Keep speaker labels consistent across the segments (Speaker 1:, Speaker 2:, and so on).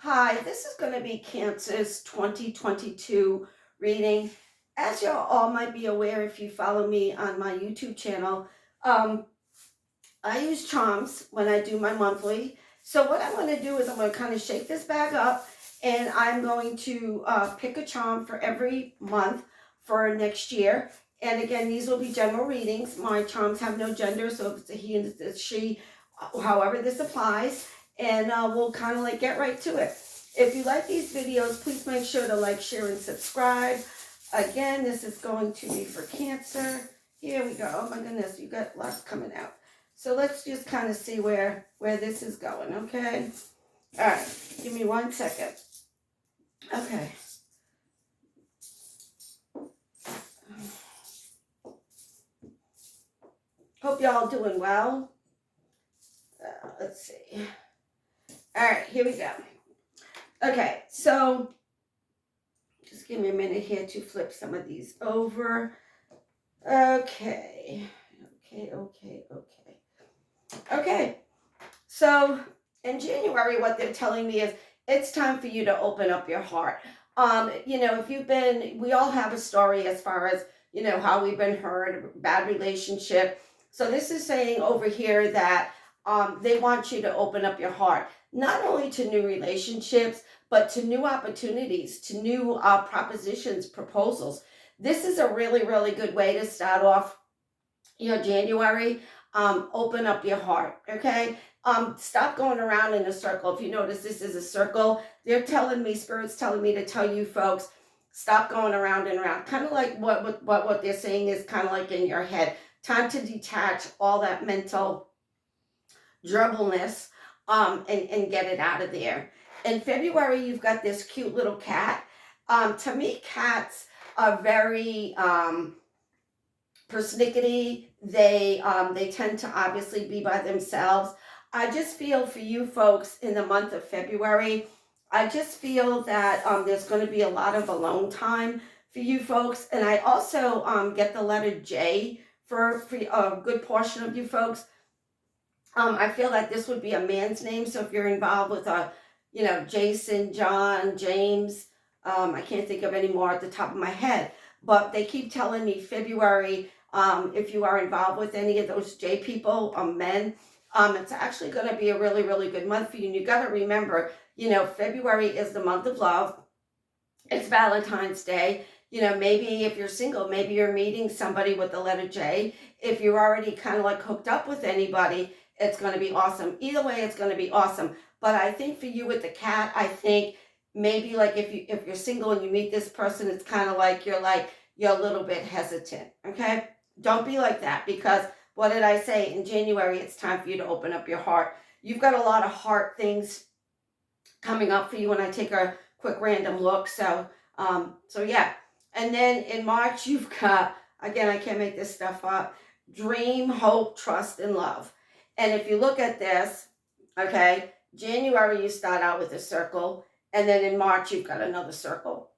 Speaker 1: Hi, this is going to be Cancer's 2022 reading. As you all might be aware, if you follow me on my YouTube channel, um, I use charms when I do my monthly. So what I'm going to do is I'm going to kind of shake this bag up, and I'm going to pick a charm for every month for next year. And again, these will be general readings. My charms have no gender, so if it's a he and it's a she, however this applies. And we'll kind of like get right to it. If you like these videos, please make sure to like, share, and subscribe. Again, this is going to be for Cancer. Here we go. Oh my goodness, you got lots coming out. So let's just kind of see where this is going, okay? All right, give me 1 second. Okay. Hope y'all doing well. Let's see. All right, here we go. Okay, so just give me a minute here to flip some of these over. Okay. Okay, so in January, what they're telling me is it's time for you to open up your heart. If we all have a story as far as, how we've been hurt, bad relationship. So this is saying over here that they want you to open up your heart, not only to new relationships, but to new opportunities, to new propositions, proposals. This is a really, really good way to start off, January. Open up your heart, okay? Stop going around in a circle. If you notice, this is a circle. They're telling me, Spirit's telling me to tell you folks, stop going around and around. Kind of like what they're saying is kind of like in your head. Time to detach all that mental dribbleness and get it out of there. In February, you've got this cute little cat. To me, cats are very persnickety. They tend to obviously be by themselves. I just feel for you folks in the month of February, I just feel that there's going to be a lot of alone time for you folks. And I also get the letter J for a good portion of you folks. I feel that this would be a man's name. So if you're involved with Jason, John, James, I can't think of any more at the top of my head, but they keep telling me February, if you are involved with any of those J people, men, it's actually going to be a really, really good month for you. And you got to remember, February is the month of love. It's Valentine's Day. Maybe if you're single, maybe you're meeting somebody with the letter J. If you're already kind of like hooked up with anybody, it's going to be awesome. Either way, it's going to be awesome. But I think for you with the cat, I think maybe like if you're single and you meet this person, it's kind of like you're a little bit hesitant. Okay, don't be like that, because what did I say? In January, it's time for you to open up your heart. You've got a lot of heart things coming up for you when I take a quick random look. So yeah. And then in March, you've got, again, I can't make this stuff up, dream, hope, trust, and love. And if you look at this, okay, January, you start out with a circle, and then in March, you've got another circle.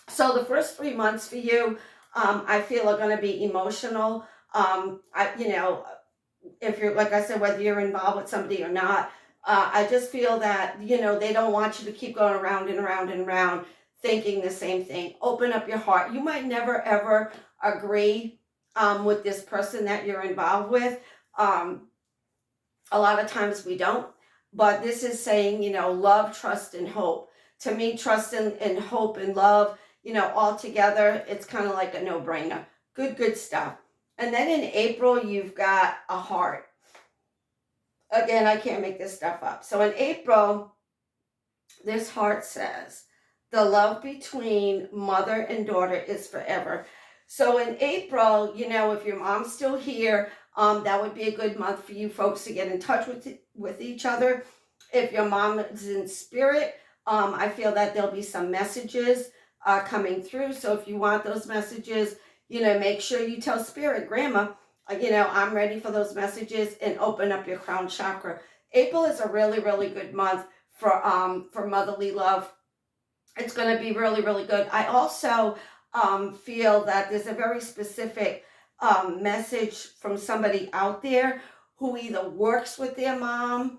Speaker 1: So the first 3 months for you, I feel are going to be emotional. If you're, like I said, whether you're involved with somebody or not, I just feel that, they don't want you to keep going around and around and around thinking the same thing. Open up your heart. You might never, ever agree with this person that you're involved with. A lot of times we don't. But this is saying, love, trust, and hope. To me, trust and hope and love, all together, it's kind of like a no-brainer. Good stuff. And then in April, you've got a heart. Again, I can't make this stuff up. So in April, this heart says, the love between mother and daughter is forever. So in April, if your mom's still here, that would be a good month for you folks to get in touch with each other. If your mom is in spirit, I feel that there'll be some messages coming through. So if you want those messages, make sure you tell Spirit, Grandma, I'm ready for those messages, and open up your crown chakra. April is a really, really good month for motherly love. It's going to be really, really good. I also feel that there's a very specific message from somebody out there who either works with their mom,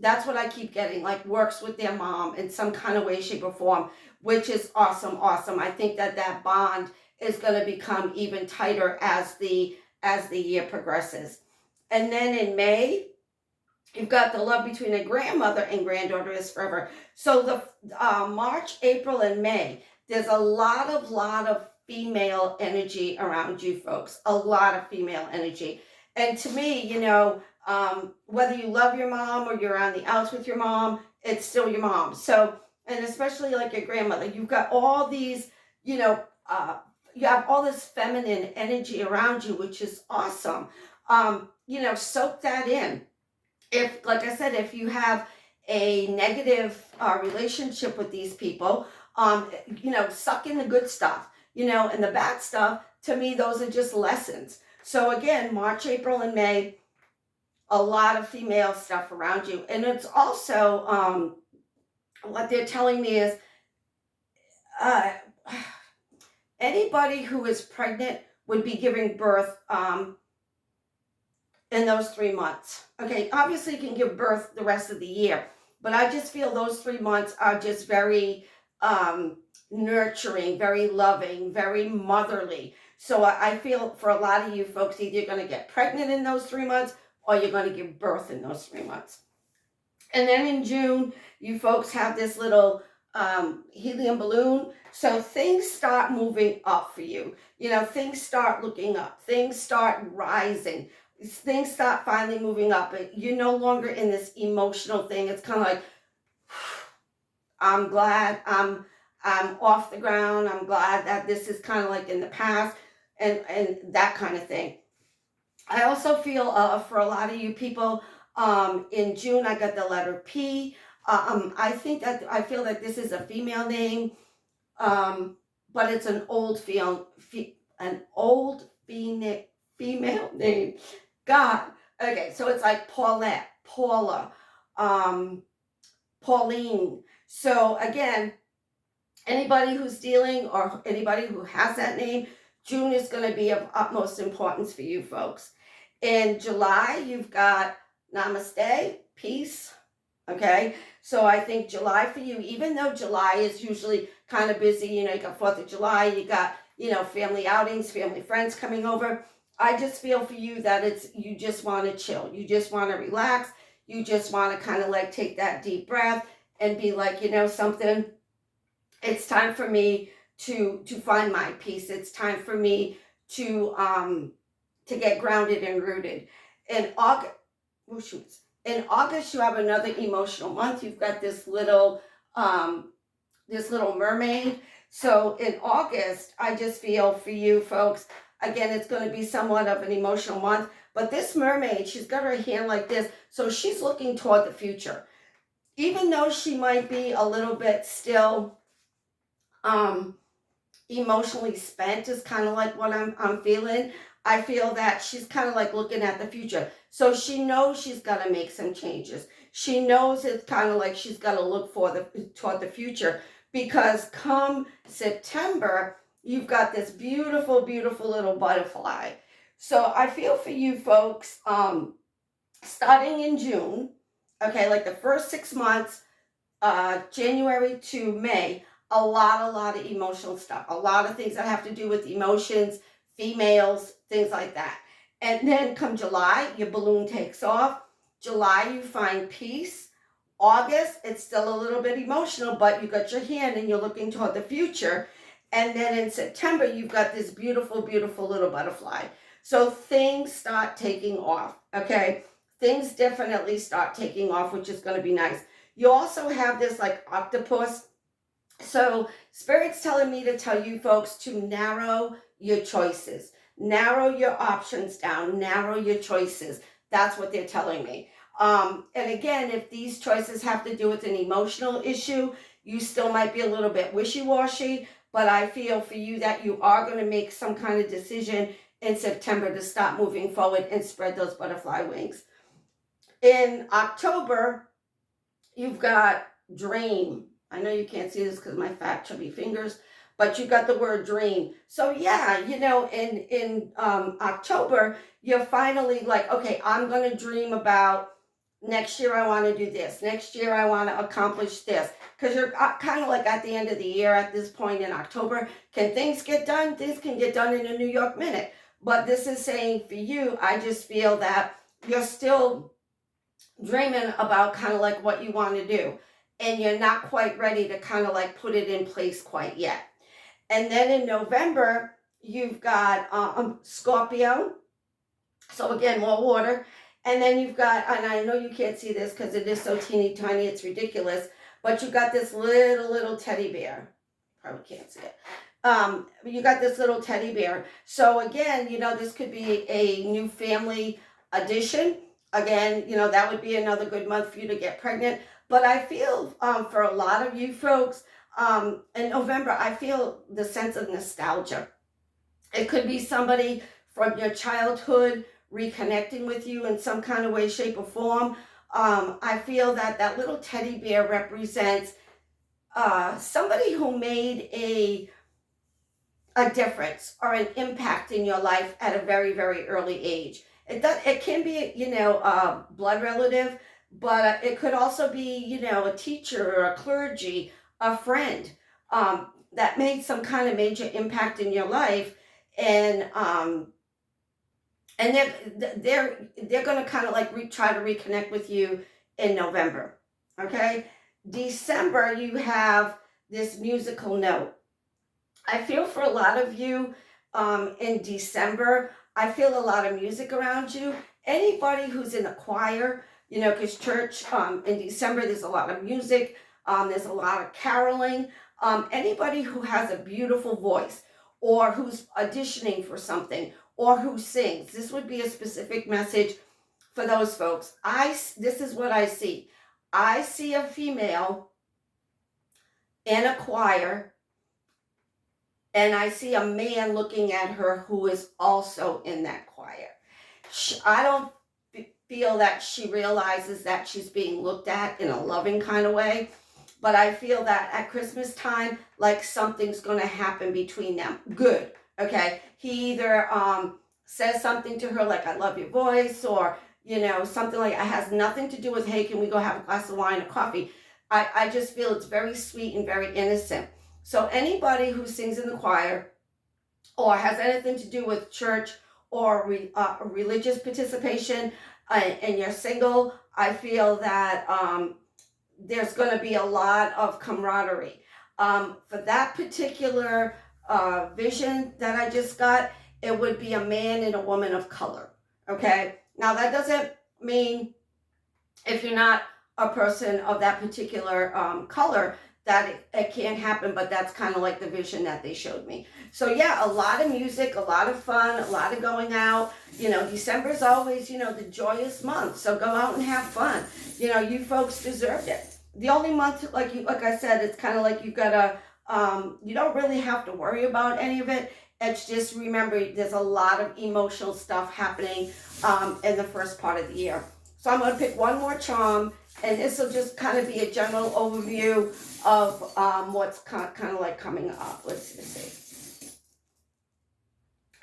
Speaker 1: That's what I keep getting, like works with their mom in some kind of way, shape, or form, which is awesome, awesome. I think that that bond is going to become even tighter as the year progresses. And then in May, you've got the love between a grandmother and granddaughter is forever. So the March, April, and May, there's a lot of female energy around you folks. A lot of female energy. And to me, whether you love your mom or you're on the outs with your mom, it's still your mom. So, and especially like your grandmother, you've got all these, you have all this feminine energy around you, which is awesome. Soak that in. If, like I said, if you have a negative relationship with these people, suck in the good stuff, and the bad stuff, to me, those are just lessons. So again, March, April, and May, a lot of female stuff around you. And it's also, what they're telling me is, uh, anybody who is pregnant would be giving birth, in those 3 months. Okay, obviously you can give birth the rest of the year, but I just feel those 3 months are just very nurturing, very loving, very motherly. So I feel for a lot of you folks, either you're going to get pregnant in those 3 months or you're going to give birth in those 3 months. And then in June, you folks have this little helium balloon. So things start moving up for you. Things start looking up. Things start rising. Things start finally moving up. You're no longer in this emotional thing. It's kind of like, I'm glad I'm off the ground. I'm glad that this is kind of like in the past and that kind of thing. I also feel for a lot of you people, in June, I got the letter P. I feel that this is a female name, but it's an old female name. God. Okay, so it's like Paulette, Paula, Pauline. So again, anybody who's dealing or anybody who has that name, June is going to be of utmost importance for you folks. In July, you've got Namaste, peace. Okay, so I think July for you, even though July is usually kind of busy, you got 4th of July, you got, family outings, family friends coming over. I just feel for you that you just want to chill. You just want to relax. You just want to kind of like take that deep breath and be like, something. It's time for me to find my peace. It's time for me to get grounded and rooted. In August, you have another emotional month. You've got this little mermaid. So in August, I just feel for you folks, again, it's going to be somewhat of an emotional month, but this mermaid, she's got her hand like this, so she's looking toward the future. Even though she might be a little bit still emotionally spent, is kind of like what I'm feeling. I feel that she's kind of like looking at the future. So she knows she's got to make some changes. She knows it's kind of like she's got to look toward the future, because come September, you've got this beautiful, beautiful little butterfly. So I feel for you folks, starting in June, okay, like the first 6 months, January to May, a lot of emotional stuff, a lot of things that have to do with emotions, females, things like that. And then come July, your balloon takes off. July, you find peace. August, it's still a little bit emotional, but you got your hand and you're looking toward the future. And then in September, you've got this beautiful, beautiful little butterfly. So things start taking off, okay? Things definitely start taking off, which is going to be nice. You also have this like octopus. So Spirit's telling me to tell you folks to narrow your choices. Narrow your options down. Narrow your choices. That's what they're telling me. And again, if these choices have to do with an emotional issue, you still might be a little bit wishy-washy, but I feel for you that you are going to make some kind of decision in September to stop moving forward and spread those butterfly wings. In October, you've got dream. I know you can't see this because of my fat, chubby fingers, but you got the word dream. So yeah, in October, you're finally like, okay, I'm going to dream about next year I want to do this. Next year I want to accomplish this. Because you're kind of like at the end of the year at this point in October. Can things get done? Things can get done in a New York minute. But this is saying for you, I just feel that you're still dreaming about kind of like what you want to do. And you're not quite ready to kind of like put it in place quite yet. And then in November, you've got Scorpio. So again, more water. And then you've got, and I know you can't see this because it is so teeny tiny, it's ridiculous, but you got this little teddy bear. Probably can't see it. You got this little teddy bear. So again, this could be a new family addition. Again, that would be another good month for you to get pregnant. But I feel for a lot of you folks, in November, I feel the sense of nostalgia. It could be somebody from your childhood reconnecting with you in some kind of way, shape, or form. I feel that that little teddy bear represents somebody who made a difference or an impact in your life at a very, very early age. It can be, a blood relative, but it could also be, a teacher or a clergy, a friend that made some kind of major impact in your life, and they're going to kind of like try to reconnect with you in November. Okay, December you have this musical note. I feel for a lot of you in December, I feel a lot of music around you. Anybody who's in a choir, because church in December there's a lot of music, there's a lot of caroling. Anybody who has a beautiful voice or who's auditioning for something or who sings, this would be a specific message for those folks. This is what I see. I see a female in a choir, and I see a man looking at her who is also in that choir. I don't feel that she realizes that she's being looked at in a loving kind of way, but I feel that at Christmas time, like something's going to happen between them. Good. Okay. He either says something to her like, I love your voice, or, something like, it has nothing to do with, hey, can we go have a glass of wine or coffee? I just feel it's very sweet and very innocent. So anybody who sings in the choir or has anything to do with church or religious participation, and you're single, I feel that there's going to be a lot of camaraderie. For that particular vision that I just got, it would be a man and a woman of color. Okay? Now, that doesn't mean if you're not a person of that particular color that it can't happen, but that's kind of like the vision that they showed me. So yeah, a lot of music, a lot of fun, a lot of going out. December is always, the joyous month. So go out and have fun. You folks deserved it. The only month, like I said, it's kind of like you've got to, you don't really have to worry about any of it. It's just, remember, there's a lot of emotional stuff happening in the first part of the year. So I'm going to pick one more charm, and this will just kind of be a general overview of what's kind of like coming up. Let's see.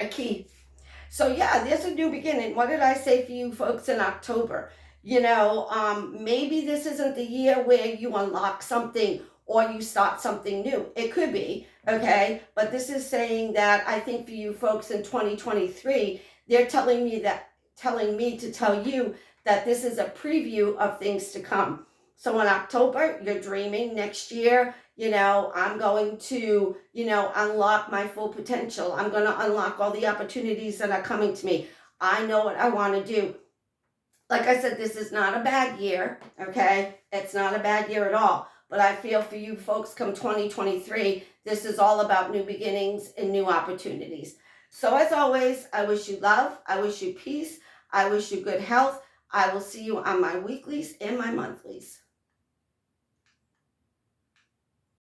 Speaker 1: A key. So yeah, there's a new beginning. What did I say for you folks in October? Maybe this isn't the year where you unlock something or you start something new. It could be, okay? But this is saying that I think for you folks in 2023, they're telling me to tell you that this is a preview of things to come. So in October, you're dreaming next year, I'm going to, unlock my full potential. I'm going to unlock all the opportunities that are coming to me. I know what I want to do. Like I said, this is not a bad year, okay? It's not a bad year at all. But I feel for you folks come 2023, this is all about new beginnings and new opportunities. So as always, I wish you love. I wish you peace. I wish you good health. I will see you on my weeklies and my monthlies.